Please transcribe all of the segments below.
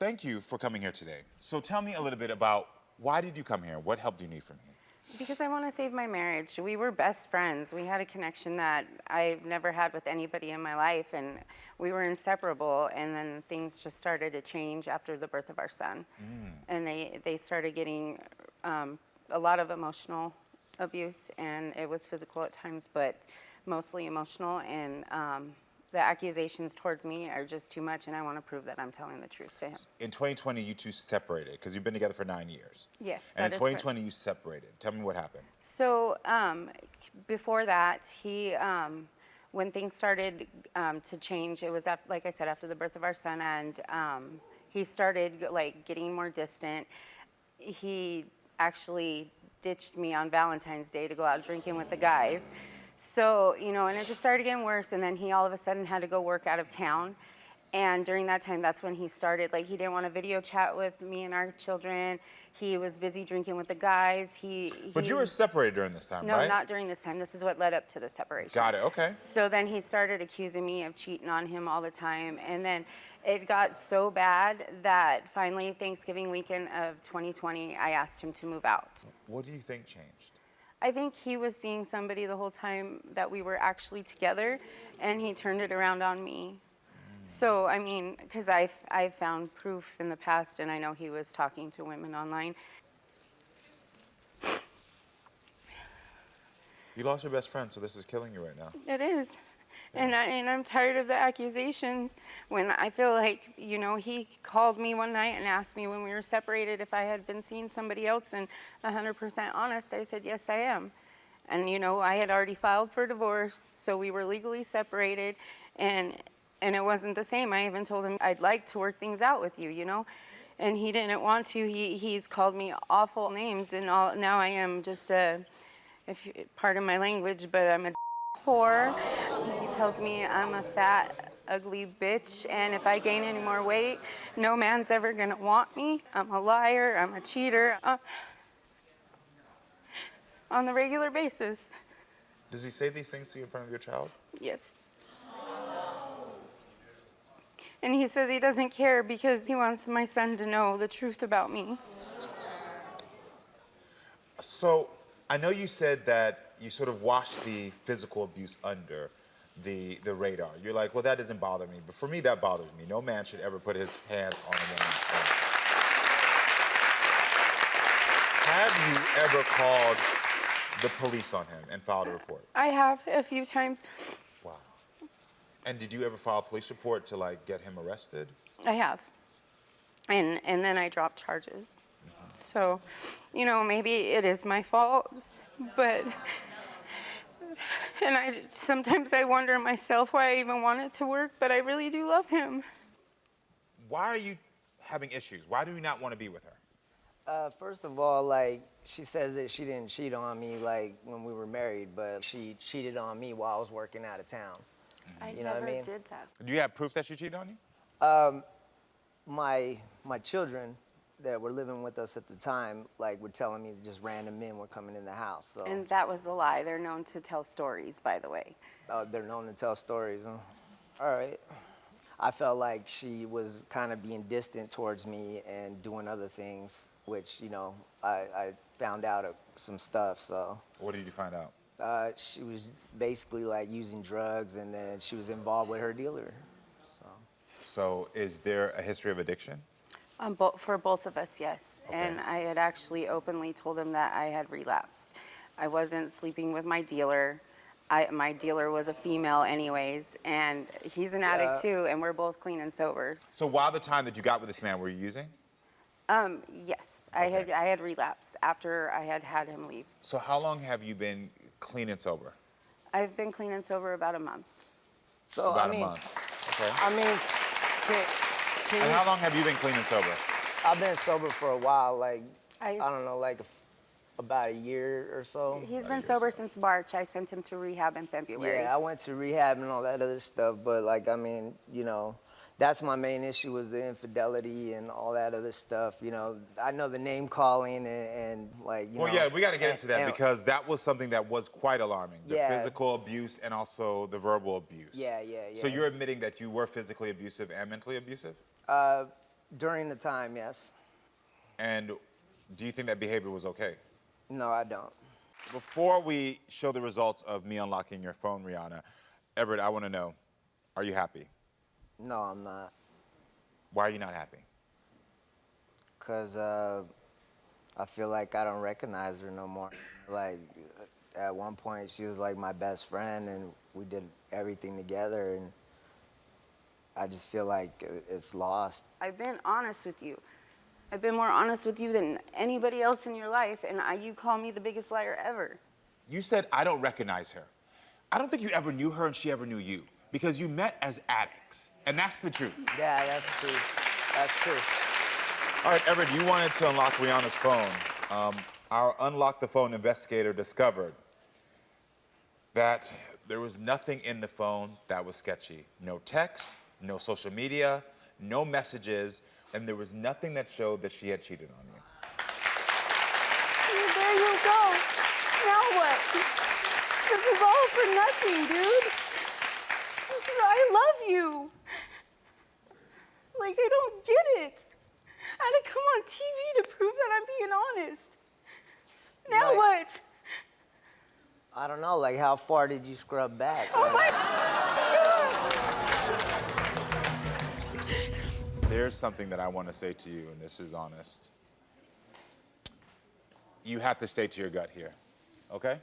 thank you for coming here today. So tell me a little bit about why did you come here? What help do you need from me? Because I want to save my marriage. We were best friends. We had a connection that I've never had with anybody in my life, and we were inseparable. And then things just started to change after the birth of our son. And they started getting a lot of emotional abuse, and it was physical at times, but mostly emotional. And the accusations towards me are just too much, and I want to prove that I'm telling the truth to him. In 2020, you two separated because you've been together for 9 years. Yes, And in that is 2020, you separated. Tell me what happened. So before that, he, when things started to change, it was, like I said, after the birth of our son, and he started like getting more distant. He actually ditched me on Valentine's Day to go out drinking with the guys. So, you know, and it just started getting worse, and then he all of a sudden had to go work out of town. And during that time, that's when he started, like, he didn't want to video chat with me and our children. He was busy drinking with the guys. But you were separated during this time, No, right? not during this time. This is what led up to the separation. Got it, okay. So then he started accusing me of cheating on him all the time. And then it got so bad that finally, Thanksgiving weekend of 2020, I asked him to move out. What do you think changed? I think he was seeing somebody the whole time that we were actually together, and he turned it around on me. So, I mean, because I found proof in the past, and I know he was talking to women online. You lost your best friend, so this is killing you right now. It is. And I'm tired of the accusations. When I feel like, you know, he called me one night and asked me when we were separated if I had been seeing somebody else, and 100% honest, I said, yes, I am. And, you know, I had already filed for divorce, so we were legally separated, and it wasn't the same. I even told him I'd like to work things out with you, you know, and he didn't want to. He's called me awful names, and now I am just pardon my language, but I'm a whore. He tells me I'm a fat, ugly bitch, and if I gain any more weight, no man's ever gonna want me. I'm a liar, I'm a cheater, on the regular basis. Does he say these things to you in front of your child? Yes. And he says he doesn't care because he wants my son to know the truth about me. So, I know you said that you sort of washed the physical abuse under the radar. You're like, well, that doesn't bother me. But for me, that bothers me. No man should ever put his hands on a woman. Have you ever called the police on him and filed a report? I have a few times. Wow. And did you ever file a police report to, like, get him arrested? I have. And then I dropped charges. So, you know, maybe it is my fault, but, and sometimes I wonder myself why I even want it to work, but I really do love him. Why are you having issues? Why do you not want to be with her? First of all, like, she says that she didn't cheat on me, like, when we were married, but she cheated on me while I was working out of town. I You know what never I mean? did that. Do you have proof that she cheated on you? My children that were living with us at the time, like, were telling me just random men were coming in the house. So. And that was a lie. They're known to tell stories, by the way. They're known to tell stories. Huh? All right. I felt like she was kind of being distant towards me and doing other things, which, you know, I found out some stuff, so. What did you find out? She was basically, like, using drugs, and then she was involved with her dealer, so. So is there a history of addiction? For both of us, yes. Okay. And I had actually openly told him that I had relapsed. I wasn't sleeping with my dealer. My dealer was a female anyways, and he's an addict too, and we're both clean and sober. So while the time that you got with this man, were you using? Yes, Okay. I had relapsed after I had him leave. So how long have you been clean and sober? I've been clean and sober about a month. So, About I mean, a month. Okay. I mean, can And you, how long have you been clean and sober? I've been sober for a while, like, I don't know, like about a year or so. He's been sober since March. I sent him to rehab in February. Yeah, I went to rehab and all that other stuff, but, like, I mean, you know, that's my main issue, was the infidelity and all that other stuff. You know, I know the name calling and like, you know. Well, yeah, we got to get into that and- because that was something that was quite alarming. The Yeah. physical abuse and also the verbal abuse. Yeah. So you're admitting that you were physically abusive and mentally abusive? During the time, yes. And do you think that behavior was okay? No, I don't. Before we show the results of me unlocking your phone, Rihanna, Everett, I want to know, are you happy? No, I'm not. Why are you not happy? Because I feel like I don't recognize her no more. Like, at one point, she was like my best friend, and we did everything together, and I just feel like it's lost. I've been honest with you. I've been more honest with you than anybody else in your life, and you call me the biggest liar ever. You said, I don't recognize her. I don't think you ever knew her and she ever knew you because you met as addicts, and that's the truth. Yeah, that's true. That's true. All right, Everett, you wanted to unlock Rihanna's phone. Our Unlock the Phone investigator discovered that there was nothing in the phone that was sketchy. No texts, no social media, no messages, and there was nothing that showed that she had cheated on you. There you go. Now what? This is all for nothing, dude. I love you. Like, I don't get it. I had to come on TV to prove that I'm being honest. Now Right. what? I don't know, like, how far did you scrub back? Oh my God. There's something that I want to say to you, and this is honest. You have to stay to your gut here, okay?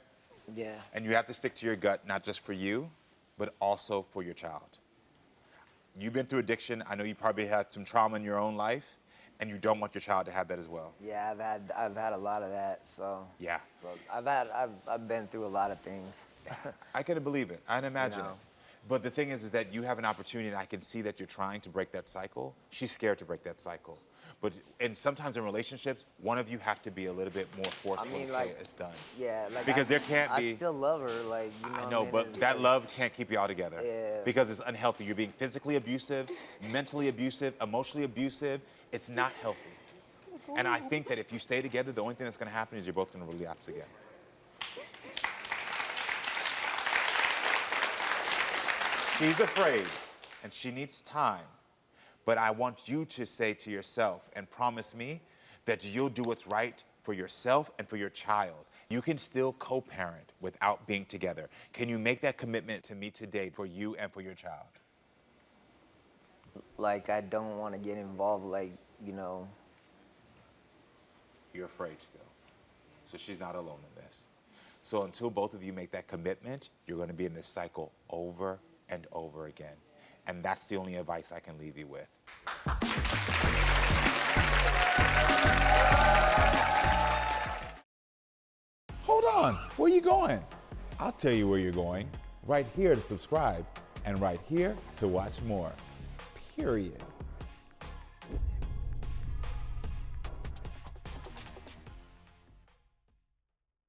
Yeah. And you have to stick to your gut, not just for you, but also for your child. You've been through addiction. I know you probably had some trauma in your own life, and you don't want your child to have that as well. Yeah, I've had a lot of that, so. Yeah. Look, I've been through a lot of things. I can believe it. I can imagine know. it. But the thing is that you have an opportunity, and I can see that you're trying to break that cycle. She's scared to break that cycle. And sometimes in relationships, one of you have to be a little bit more forceful mean, and say like, it's done. Yeah, like Because there can't be. I still love her, like, you know. I what know, mean? but It's that like- love can't keep you all together. Yeah. Because it's unhealthy. You're being physically abusive, mentally abusive, emotionally abusive. It's not healthy. And I think that if you stay together, the only thing that's going to happen is you're both going to relapse again. She's afraid, and she needs time. But I want you to say to yourself and promise me that you'll do what's right for yourself and for your child. You can still co-parent without being together. Can you make that commitment to me today for you and for your child? Like, I don't want to get involved, like, you know. You're afraid still. So she's not alone in this. So until both of you make that commitment, you're going to be in this cycle over and over again. And that's the only advice I can leave you with. Hold on, where are you going? I'll tell you where you're going. Right here to subscribe and right here to watch more. Period.